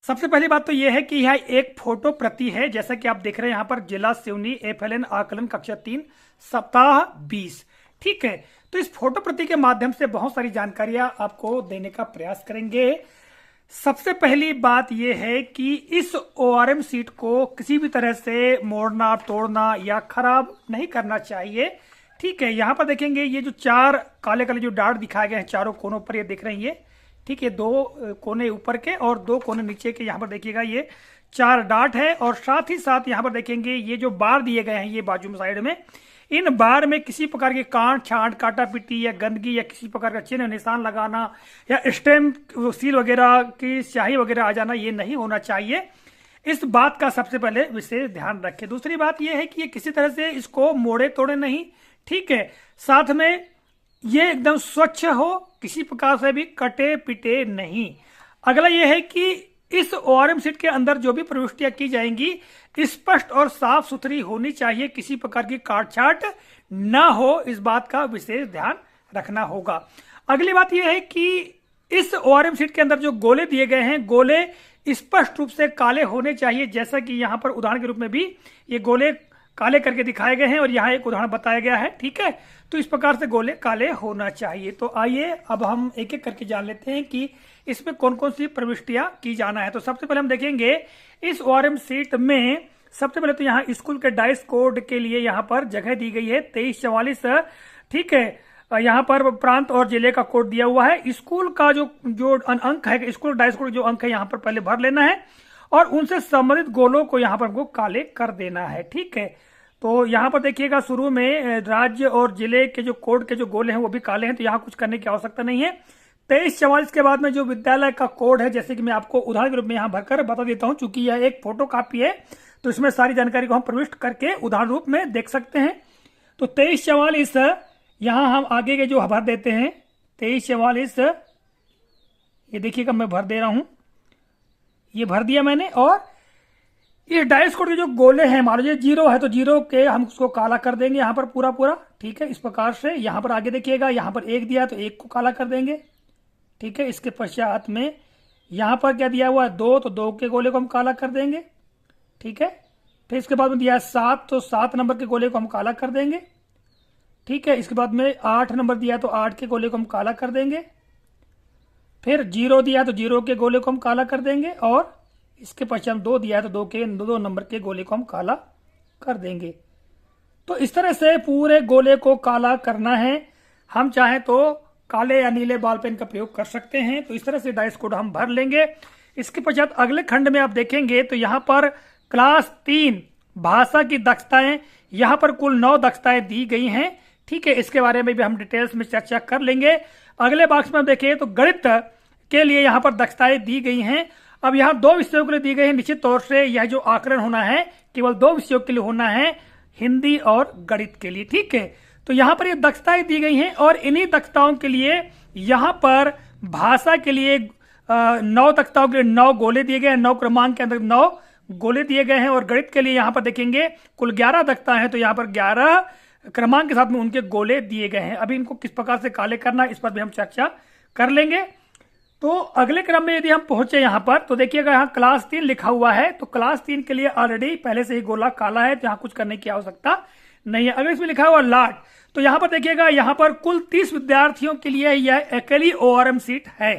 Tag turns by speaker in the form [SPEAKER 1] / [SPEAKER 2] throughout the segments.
[SPEAKER 1] सबसे पहली बात तो यह है कि यह एक फोटो प्रति है, जैसा कि आप देख रहे हैं यहाँ पर जिला सिवनी FLN आकलन कक्षा 3 सप्ताह 20। ठीक है, तो इस फोटो प्रति के माध्यम से बहुत सारी जानकारियां आपको देने का प्रयास करेंगे। सबसे पहली बात यह है कि इस ORM सीट को किसी भी तरह से मोड़ना, तोड़ना या खराब नहीं करना चाहिए। ठीक है, यहाँ पर देखेंगे ये जो चार काले काले जो डार्ट दिखाए गए हैं चारों कोनों पर, ये दिख रहे हैं ये। ठीक है, दो कोने ऊपर के और दो कोने नीचे के, यहाँ पर देखिएगा ये चार डार्ट है। और साथ ही साथ यहाँ पर देखेंगे ये जो बार दिए गए हैं ये बाजू में साइड में, इन बार में किसी प्रकार के कांट छांट काटा पिटी या गंदगी या किसी प्रकार का चिन्ह निशान लगाना या स्टैम्प सील वगैरह की स्याही वगैरह आ जाना, ये नहीं होना चाहिए। इस बात का सबसे पहले विशेष ध्यान रखें। दूसरी बात यह है कि ये किसी तरह से इसको मोड़े तोड़े नहीं। ठीक है, साथ में ये एकदम स्वच्छ हो, किसी प्रकार से भी कटे पिटे नहीं। अगला यह है कि इस ORM सीट के अंदर जो भी प्रविष्टियां की जाएंगी स्पष्ट और साफ सुथरी होनी चाहिए, किसी प्रकार की काट छाट ना हो, इस बात का विशेष ध्यान रखना होगा। अगली बात यह है कि इस ORM सीट के अंदर जो गोले दिए गए हैं, गोले स्पष्ट रूप से काले होने चाहिए, जैसा कि यहाँ पर उदाहरण के रूप में भी ये गोले काले करके दिखाए गए हैं और यहाँ एक उदाहरण बताया गया है। ठीक है, तो इस प्रकार से गोले काले होना चाहिए। तो आइए अब हम एक एक करके जान लेते हैं कि इसमें कौन कौन सी प्रविष्टियां की जाना है। तो सबसे पहले हम देखेंगे इस ORM सीट में सबसे पहले तो यहाँ स्कूल के डाइस कोड के लिए यहाँ पर जगह दी गई है 2344। ठीक है, यहाँ पर प्रांत और जिले का कोड दिया हुआ है। स्कूल का जो अंक है, स्कूल डाइस कोड जो अंक है यहाँ पर पहले भर लेना है और उनसे संबंधित गोलों को यहाँ पर हमको काले कर देना है। ठीक है, तो यहाँ पर देखिएगा शुरू में राज्य और जिले के जो कोड के जो गोले हैं वो भी काले हैं, तो यहाँ कुछ करने की आवश्यकता नहीं है। 2344 के बाद में जो विद्यालय का कोड है, जैसे कि मैं आपको उदाहरण के रूप में यहाँ भरकर बता देता हूँ, चूंकि यह एक फोटो कॉपी है तो इसमें सारी जानकारी को हम प्रविष्ट करके उदाहरण रूप में देख सकते हैं। तो 2344 यहाँ हम आगे के जो भर देते हैं 2344, ये देखिएगा मैं भर दे रहा हूं, ये भर दिया मैंने। और ये डाइस कोड के जो गोले हैं, मान लीजिए 0 है तो 0 के हम उसको काला कर देंगे यहाँ पर पूरा पूरा। ठीक है, इस प्रकार से यहाँ पर आगे देखिएगा यहाँ पर 1 दिया तो 1 को काला कर देंगे। ठीक है, इसके पश्चात में यहाँ पर क्या दिया हुआ है 2, तो 2 के गोले को हम काला कर देंगे। ठीक है, फिर इसके बाद में दिया है 7, तो 7 नंबर के गोले को हम काला कर देंगे। ठीक है, इसके बाद में 8 नंबर दिया तो 8 के गोले को हम काला कर देंगे। फिर 0 दिया तो 0 के गोले को हम काला कर देंगे और इसके पश्चात 2 दिया तो 2 नंबर के गोले को हम काला कर देंगे। तो इस तरह से पूरे गोले को काला करना है। हम चाहें तो काले या नीले बॉल पेन का प्रयोग कर सकते हैं। तो इस तरह से डाइस कोड हम भर लेंगे। इसके पश्चात अगले खंड में आप देखेंगे तो यहाँ पर क्लास 3 भाषा की दक्षताएं, यहाँ पर कुल 9 दक्षताएं दी गई हैं। ठीक है, इसके बारे में भी हम डिटेल्स में चर्चा कर लेंगे। अगले बॉक्स में हम देखें तो गणित के लिए यहाँ पर दक्षताएं दी गई हैं। अब यहाँ 2 विषयों के लिए दी गई है। निश्चित तौर से यह जो आकलन होना है केवल 2 विषयों के लिए होना है, हिंदी और गणित के लिए। ठीक है, तो यहाँ पर ये दक्षताएं दी गई हैं और इन्हीं दक्षताओं के लिए यहाँ पर भाषा के लिए 9 दक्षताओं के लिए 9 गोले दिए गए हैं, 9 क्रमांक के अंदर 9 गोले दिए गए हैं। और गणित के लिए यहाँ पर देखेंगे कुल 11 दक्षताएं हैं, तो यहाँ पर 11 क्रमांक के साथ में उनके गोले दिए गए हैं। अभी इनको किस प्रकार से काले करना है इस पर भी हम चर्चा कर लेंगे। तो अगले क्रम में यदि हम पहुंचे यहाँ पर तो देखिएगा यहाँ क्लास 3 लिखा हुआ है, तो क्लास 3 के लिए ऑलरेडी पहले से ही गोला काला है, तो यहाँ कुछ करने की आवश्यकता नहीं है। अगर इसमें लिखा हुआ लाट, तो यहाँ पर देखिएगा यहाँ पर कुल 30 विद्यार्थियों के लिए यह अकेली ORM सीट है।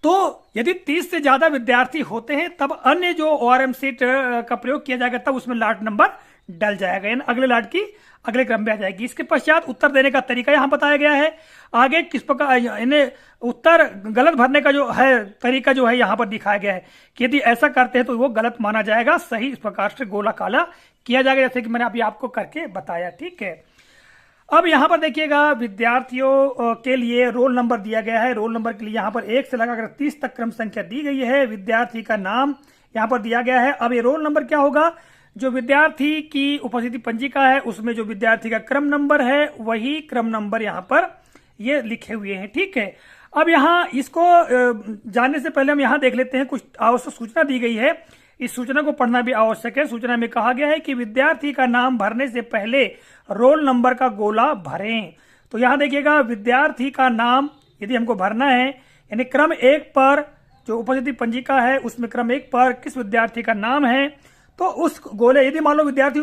[SPEAKER 1] तो यदि 30 से ज्यादा विद्यार्थी होते हैं तब अन्य जो ORM सीट का प्रयोग किया जाएगा, तब उसमें लाट नंबर डल जाएगा, यानी अगले लाट की अगले क्रम में आ जाएगी। इसके पश्चात उत्तर देने का तरीका यहाँ बताया गया है। आगे किस प्रकार इन्हें उत्तर गलत भरने का जो है तरीका जो है यहाँ पर दिखाया गया है कि यदि ऐसा करते हैं तो वो गलत माना जाएगा, सही इस प्रकार से गोला काला किया जाएगा, जैसे कि मैंने अभी आपको करके बताया। ठीक है, अब यहाँ पर देखिएगा विद्यार्थियों के लिए रोल नंबर दिया गया है। रोल नंबर के लिए यहाँ पर 1 से लगाकर 30 तक क्रम संख्या दी गई है। विद्यार्थी का नाम यहाँ पर दिया गया है। अब ये रोल नंबर क्या होगा, जो विद्यार्थी की उपस्थिति पंजिका है उसमें जो विद्यार्थी का क्रम नंबर है वही क्रम नंबर यहाँ पर ये लिखे हुए हैं। ठीक है, अब यहाँ इसको जानने से पहले हम यहाँ देख लेते हैं, कुछ आवश्यक सूचना दी गई है। इस सूचना को पढ़ना भी आवश्यक है। सूचना में कहा गया है कि विद्यार्थी का नाम भरने से पहले रोल नंबर का गोला भरें। तो यहाँ देखिएगा विद्यार्थी का नाम यदि हमको भरना है, यानी क्रम 1 पर जो उपस्थिति पंजिका है उसमें क्रम 1 पर किस विद्यार्थी का नाम है, तो उस गोले, यदि मान लो विद्यार्थी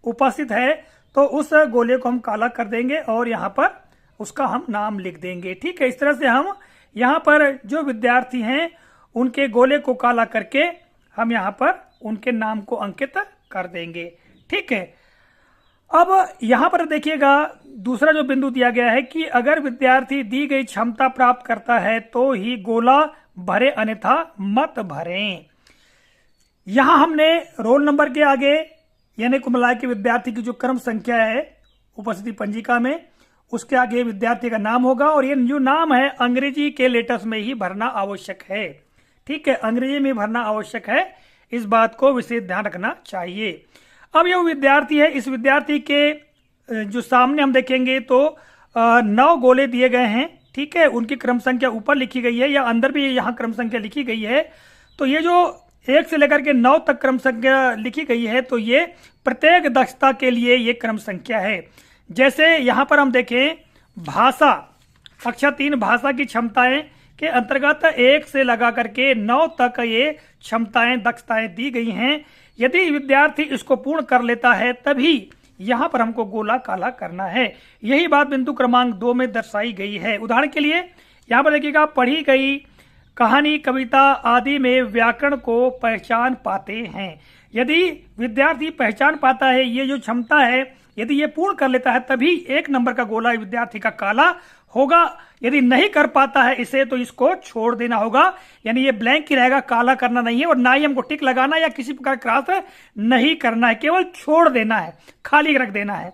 [SPEAKER 1] उपस्थित है तो उस गोले को हम काला कर देंगे और यहाँ पर उसका हम नाम लिख देंगे। ठीक है, इस तरह से हम यहाँ पर जो विद्यार्थी हैं उनके गोले को काला करके हम यहाँ पर उनके नाम को अंकित कर देंगे। ठीक है, अब यहाँ पर देखिएगा दूसरा जो बिंदु दिया गया है कि अगर विद्यार्थी दी गई क्षमता प्राप्त करता है तो ही गोला भरे, अन्यथा मत भरें। यहां हमने रोल नंबर के आगे यानी कुल मिला के विद्यार्थी की जो क्रम संख्या है उपस्थिति पंजिका में, उसके आगे विद्यार्थी का नाम होगा और ये जो नाम है अंग्रेजी के लेटर्स में ही भरना आवश्यक है। ठीक है, अंग्रेजी में भरना आवश्यक है, इस बात को विशेष ध्यान रखना चाहिए। अब यह विद्यार्थी है, इस विद्यार्थी के जो सामने हम देखेंगे तो 9 गोले दिए गए हैं। ठीक है, उनकी क्रम संख्या ऊपर लिखी गई है या अंदर भी यहाँ क्रम संख्या लिखी गई है। तो ये जो 1 से लेकर के 9 तक क्रम संख्या लिखी गई है तो ये प्रत्येक दक्षता के लिए ये क्रम संख्या है। जैसे यहाँ पर हम देखें भाषा, कक्षा 3 भाषा की क्षमताएं के अंतर्गत 1 से लगा करके 9 तक ये क्षमताएं दक्षताएं दी गई हैं। यदि विद्यार्थी इसको पूर्ण कर लेता है तभी यहाँ पर हमको गोला काला करना है। यही बात बिंदु क्रमांक 2 में दर्शाई गई है। उदाहरण के लिए यहाँ पर देखिएगा, पढ़ी गई कहानी, कविता आदि में व्याकरण को पहचान पाते हैं। यदि विद्यार्थी पहचान पाता है, ये जो क्षमता है यदि ये पूर्ण कर लेता है तभी 1 नंबर का गोला विद्यार्थी का काला होगा। यदि नहीं कर पाता है इसे तो इसको छोड़ देना होगा, यानी ये ब्लैंक ही रहेगा, काला करना नहीं है और ना ही हमको टिक लगाना या किसी प्रकार क्रॉस नहीं करना है, केवल छोड़ देना है, खाली रख देना है।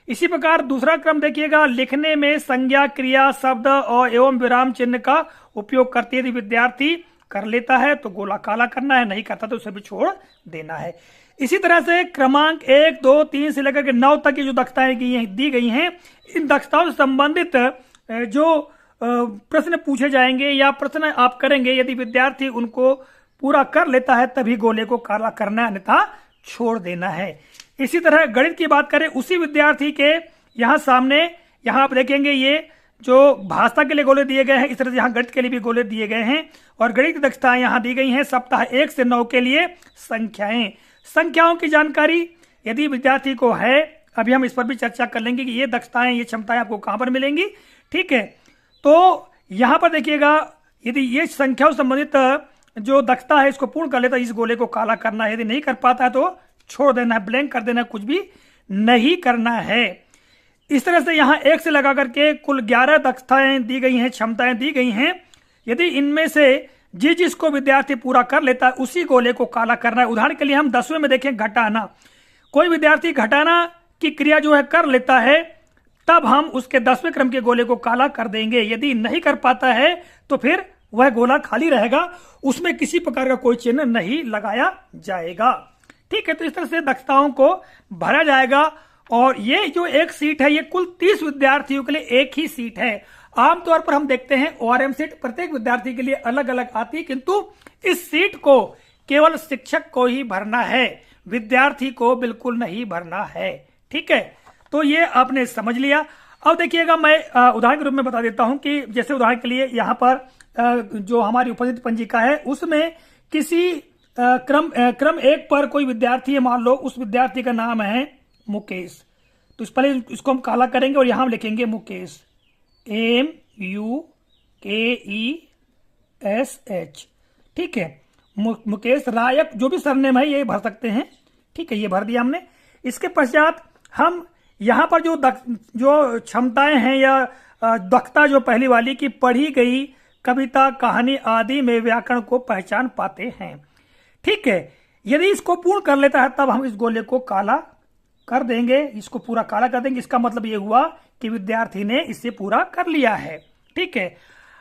[SPEAKER 1] इसी प्रकार दूसरा क्रम देखिएगा, लिखने में संज्ञा, क्रिया, शब्द और एवं विराम चिन्ह का उपयोग करते यदि विद्यार्थी कर लेता है तो गोला काला करना है, नहीं करता तो उसे भी छोड़ देना है। इसी तरह से क्रमांक 1, 2, 3 से लेकर के 9 तक की जो दक्षताएं दी गई हैं, इन दक्षताओं से संबंधित जो प्रश्न पूछे जाएंगे या प्रश्न आप करेंगे, यदि विद्यार्थी उनको पूरा कर लेता है तभी गोले को काला करना है, अन्यथा छोड़ देना है। इसी तरह गणित की बात करें, उसी विद्यार्थी के यहाँ सामने यहाँ आप देखेंगे ये जो भाषा के लिए गोले दिए गए हैं, इस तरह से यहाँ गणित के लिए भी गोले दिए गए हैं और गणित की दक्षताएं यहाँ दी गई हैं। सप्ताह 1 से 9 के लिए संख्याओं की जानकारी यदि विद्यार्थी को है, अभी हम इस पर भी चर्चा कर लेंगे कि ये दक्षताएं, ये क्षमताएं आपको कहां पर मिलेंगी। ठीक है, तो यहां पर देखिएगा, यदि ये संख्याओं संबंधित जो दक्षता है इसको पूर्ण कर लेता है, इस गोले को काला करना है। यदि नहीं कर पाता है तो छोड़ देना है, ब्लैंक कर देना है, कुछ भी नहीं करना है। इस तरह से यहाँ 1 से लगा करके कुल 11 दक्षताएं दी गई हैं, क्षमताएं दी गई हैं। यदि इनमें से जिसको विद्यार्थी पूरा कर लेता है उसी गोले को काला करना है। उदाहरण के लिए हम 10वें में देखें घटाना, कोई विद्यार्थी घटाना की क्रिया जो है कर लेता है तब हम उसके 10वें क्रम के गोले को काला कर देंगे। यदि नहीं कर पाता है तो फिर वह गोला खाली रहेगा, उसमें किसी प्रकार का कोई चिन्ह नहीं लगाया जाएगा। ठीक है, तो इस तरह से दक्षताओं को भरा जाएगा और ये जो एक सीट है ये कुल 30 विद्यार्थियों के लिए एक ही सीट है। आमतौर पर हम देखते हैं ORM सीट प्रत्येक विद्यार्थी के लिए अलग अलग आती है, किंतु इस सीट को केवल शिक्षक को ही भरना है, विद्यार्थी को बिल्कुल नहीं भरना है। ठीक है, तो ये आपने समझ लिया। अब देखिएगा, मैं उदाहरण के रूप में बता देता हूं कि जैसे उदाहरण के लिए यहाँ पर जो हमारी उपस्थिति पंजिका है उसमें किसी क्रम 1 पर कोई विद्यार्थी है, मान लो उस विद्यार्थी का नाम है मुकेश, तो इस पहले इसको हम काला करेंगे और यहां हम लिखेंगे मुकेश, MUKESH। ठीक है, मुकेश रायक जो भी सरनेम है ये भर सकते हैं। ठीक है, ये भर दिया हमने। इसके पश्चात हम यहाँ पर जो क्षमताएं हैं या दक्षता जो पहली वाली की, पढ़ी गई कविता, कहानी आदि में व्याकरण को पहचान पाते हैं। ठीक है, यदि इसको पूर्ण कर लेता है तब हम इस गोले को काला कर देंगे, इसको पूरा काला कर देंगे। इसका मतलब ये हुआ कि विद्यार्थी ने इसे पूरा कर लिया है। ठीक है,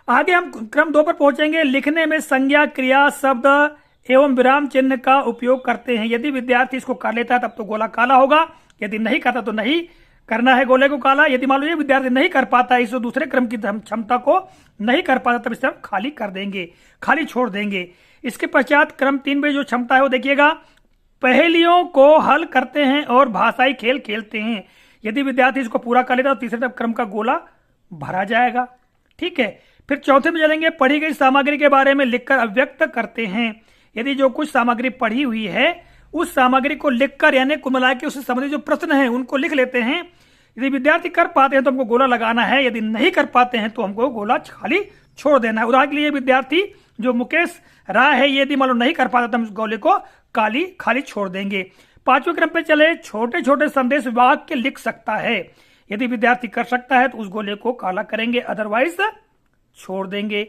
[SPEAKER 1] आगे हम क्रम 2 पर पहुंचेंगे। लिखने में संज्ञा, क्रिया, शब्द एवं विराम चिन्ह का उपयोग करते हैं। यदि विद्यार्थी इसको कर लेता है तब तो गोला काला होगा, यदि नहीं करता तो नहीं करना है गोले को काला। यदि मान लो ये विद्यार्थी नहीं कर पाता है, इस दूसरे क्रम की क्षमता को नहीं कर पाता, तब इसे हम खाली कर देंगे, खाली छोड़ देंगे। इसके पश्चात क्रम 3 में जो क्षमता है वो देखिएगा, पहेलियों को हल करते हैं और भाषाई खेल खेलते हैं। यदि विद्यार्थी इसको पूरा कर लेता तो तीसरे क्रम का गोला भरा जाएगा। ठीक है, फिर चौथे में चलेंगे, पढ़ी गई सामग्री के बारे में लिखकर अभिव्यक्त करते हैं। यदि जो कुछ सामग्री पढ़ी हुई है उस सामग्री को लिखकर यानी कुल मिला के उससे संबंधित जो प्रश्न है उनको लिख लेते हैं। यदि विद्यार्थी कर पाते हैं तो हमको गोला लगाना है, यदि नहीं कर पाते हैं तो हमको गोला खाली छोड़ देना है। उदाहरण के लिए विद्यार्थी जो मुकेश राय है, यदि मान लो नहीं कर पाता तो हम इस गोले को खाली छोड़ देंगे। पांचवें क्रम पे चले, छोटे छोटे संदेश वाक्य लिख सकता है। यदि विद्यार्थी कर सकता है तो उस गोले को काला करेंगे, अदरवाइज छोड़ देंगे।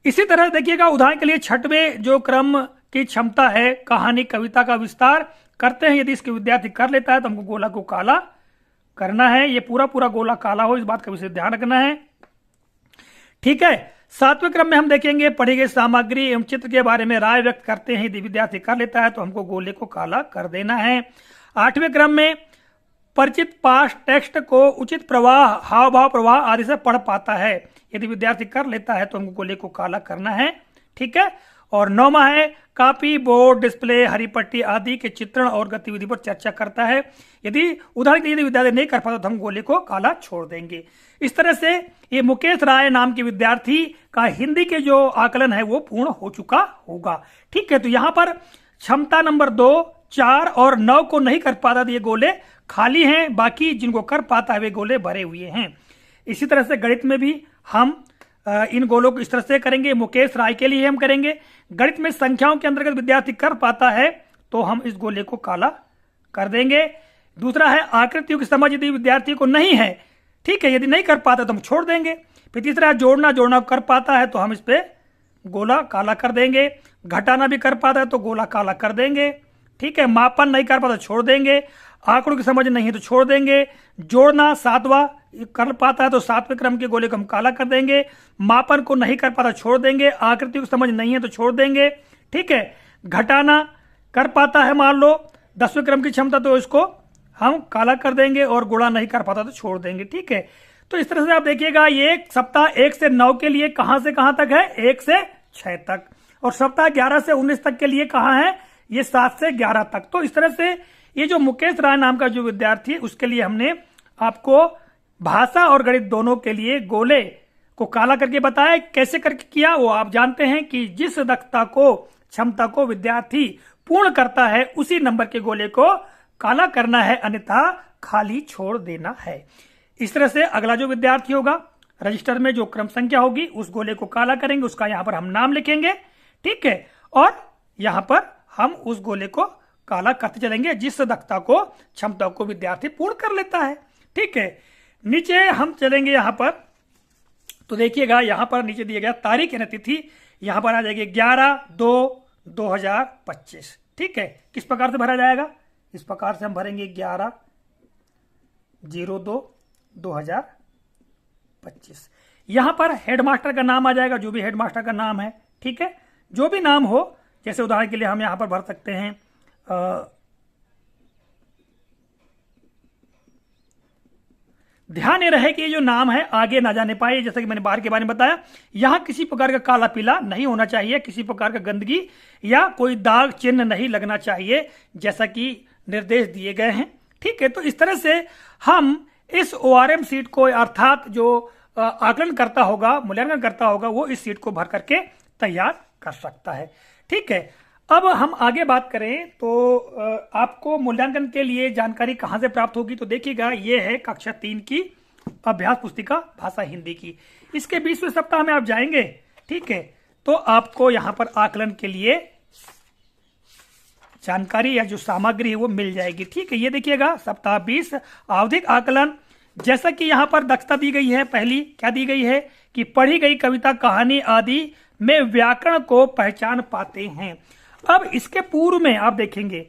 [SPEAKER 1] इसी तरह देखिएगा, उदाहरण के लिए छठवें जो क्रम की क्षमता है, कहानी कविता का विस्तार करते हैं। यदि इसके विद्यार्थी कर लेता है तो हमको गोला को काला करना है, ये पूरा पूरा गोला काला हो, इस बात का विशेष ध्यान रखना है। ठीक है। सातवें क्रम में हम देखेंगे, पढ़ी गई सामग्री एवं चित्र के बारे में राय व्यक्त करते हैं। यदि विद्यार्थी कर लेता है तो हमको गोले को काला कर देना है। आठवें क्रम में परिचित पाठ टेक्स्ट को उचित प्रवाह, हाव भाव प्रवाह आदि से पढ़ पाता है। यदि विद्यार्थी कर लेता है तो हमको गोले को काला करना है। ठीक है। और नौवां है, कॉपी, बोर्ड, डिस्प्ले, हरी पट्टी आदि के चित्रण और गतिविधि पर चर्चा करता है। यदि उदाहरण के लिए यदि विद्यार्थी नहीं कर पाता तो हम गोले को काला छोड़ देंगे। इस तरह से ये मुकेश राय नाम के विद्यार्थी का हिंदी के जो आकलन है वो पूर्ण हो चुका होगा। ठीक है। तो यहां पर क्षमता नंबर 2, 4 और 9 को नहीं कर पाता तो ये गोले खाली हैं, बाकी जिनको कर पाता है वे गोले भरे हुए हैं। इसी तरह से गणित में भी हम इन गोलों को इस तरह से करेंगे। मुकेश राय के लिए हम करेंगे। गणित में संख्याओं के अंतर्गत विद्यार्थी कर पाता है तो हम इस गोले को काला कर देंगे। दूसरा है, आकृतियों की समझ यदि विद्यार्थी को नहीं है, ठीक है, यदि नहीं कर पाता तो हम छोड़ देंगे। फिर तीसरा है, जोड़ना कर पाता है तो हम इस पे गोला काला कर देंगे। घटाना भी कर पाता है तो गोला काला कर देंगे। ठीक है। मापन नहीं कर पाता छोड़ देंगे। आंकड़ों की समझ नहीं है तो छोड़ देंगे। जोड़ना 7वां कर पाता है तो 7वें क्रम के गोले को हम काला कर देंगे। मापन को नहीं कर पाता छोड़ देंगे। आकृति की समझ नहीं है तो छोड़ देंगे। ठीक है। घटाना कर पाता है मान लो 10वें क्रम की क्षमता तो इसको हम काला कर देंगे और गुणा नहीं कर पाता तो छोड़ देंगे। ठीक है। तो इस तरह से आप देखिएगा, ये सप्ताह 1 से 9 के लिए कहां से कहां तक है, 1 से 6 तक, और सप्ताह 11 से 19 तक के लिए कहां है, ये 7 से 11 तक। तो इस तरह से ये जो मुकेश राय नाम का जो विद्यार्थी, उसके लिए हमने आपको भाषा और गणित दोनों के लिए गोले को काला करके बताया। कैसे करके किया वो आप जानते हैं कि जिस दक्षता को, क्षमता को विद्यार्थी पूर्ण करता है उसी नंबर के गोले को काला करना है, अन्यथा खाली छोड़ देना है। इस तरह से अगला जो विद्यार्थी होगा, रजिस्टर में जो क्रम संख्या होगी उस गोले को काला करेंगे, उसका यहां पर हम नाम लिखेंगे। ठीक है। और यहां पर हम उस गोले को काला करते चलेंगे जिस दक्षता को, क्षमता को विद्यार्थी पूर्ण कर लेता है। ठीक है। नीचे हम चलेंगे यहां पर, तो देखिएगा यहां पर नीचे दिया गया तारीख यानी तिथि, यहां पर आ जाएगी 11/2/2025। ठीक है। किस प्रकार से भरा जाएगा, इस प्रकार से हम भरेंगे 11/02/2025। यहां पर हेडमास्टर का नाम आ जाएगा, जो भी हेडमास्टर का नाम है। ठीक है। जो भी नाम हो, जैसे उदाहरण के लिए हम यहां पर भर सकते हैं ध्यान ये रहे कि ये जो नाम है आगे ना जाने पाए, जैसा कि मैंने बाहर के बारे में बताया। यहां किसी प्रकार का काला पीला नहीं होना चाहिए, किसी प्रकार का गंदगी या कोई दाग चिन्ह नहीं लगना चाहिए, जैसा कि निर्देश दिए गए हैं। ठीक है। तो इस तरह से हम इस ORM सीट को, अर्थात जो आकलन करता होगा, मूल्यांकन करता होगा, वो इस सीट को भर करके तैयार कर सकता है। ठीक है। अब हम आगे बात करें तो आपको मूल्यांकन के लिए जानकारी कहां से प्राप्त होगी, तो देखिएगा ये है कक्षा 3 की अभ्यास पुस्तिका भाषा हिंदी की। इसके 20वें सप्ताह में आप जाएंगे, ठीक है, तो आपको यहां पर आकलन के लिए जानकारी या जो सामग्री है वो मिल जाएगी। ठीक है। ये देखिएगा सप्ताह 20 आवधिक आकलन, जैसा कि यहां पर दक्षता दी गई है, पहली क्या दी गई है कि पढ़ी गई कविता, कहानी आदि में व्याकरण को पहचान पाते हैं। अब इसके पूर्व में आप देखेंगे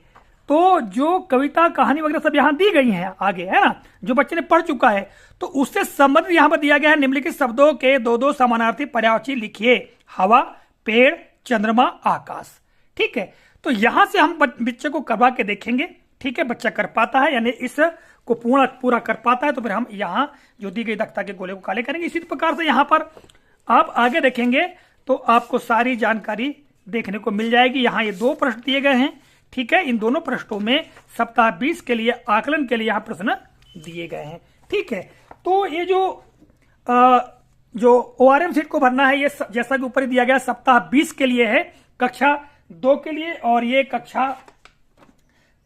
[SPEAKER 1] तो जो कविता, कहानी वगैरह सब यहां दी गई हैं आगे, है ना, जो बच्चे ने पढ़ चुका है, तो उससे संबंधित यहां पर दिया गया है, निम्नलिखित शब्दों के 2-2 समानार्थी पर्यायवाची लिखिए, हवा, पेड़, चंद्रमा, आकाश। ठीक है। तो यहां से हम बच्चे को करवा के देखेंगे। ठीक है। बच्चा कर पाता है यानी इस को पूरा कर पाता है तो फिर हम यहाँ जो दी गई दक्षता के गोले को काले करेंगे। इसी प्रकार से यहाँ पर आप आगे देखेंगे तो आपको सारी जानकारी देखने को मिल जाएगी। यहाँ ये 2 प्रश्न दिए गए हैं। ठीक है। इन दोनों प्रश्नों में सप्ताह 20 के लिए आकलन के लिए यहाँ प्रश्न दिए गए हैं। ठीक है। तो ये जो जो ORM सीट को भरना है, ये जैसा कि ऊपर ही दिया गया सप्ताह 20 के लिए है, कक्षा 2 के लिए, और ये कक्षा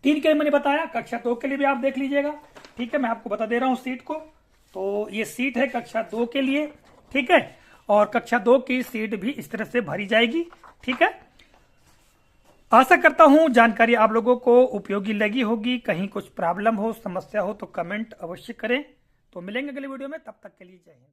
[SPEAKER 1] 3 के लिए मैंने बताया, कक्षा 2 के लिए भी आप देख लीजिएगा। ठीक है, मैं आपको बता दे रहा हूं सीट को। तो ये सीट है कक्षा 2 के लिए। ठीक है, और कक्षा 2 की सीट भी इस तरह से भरी जाएगी। ठीक है, आशा करता हूं जानकारी आप लोगों को उपयोगी लगी होगी। कहीं कुछ प्रॉब्लम हो, समस्या हो तो कमेंट अवश्य करें। तो मिलेंगे अगले वीडियो में, तब तक के लिए जय हिंद।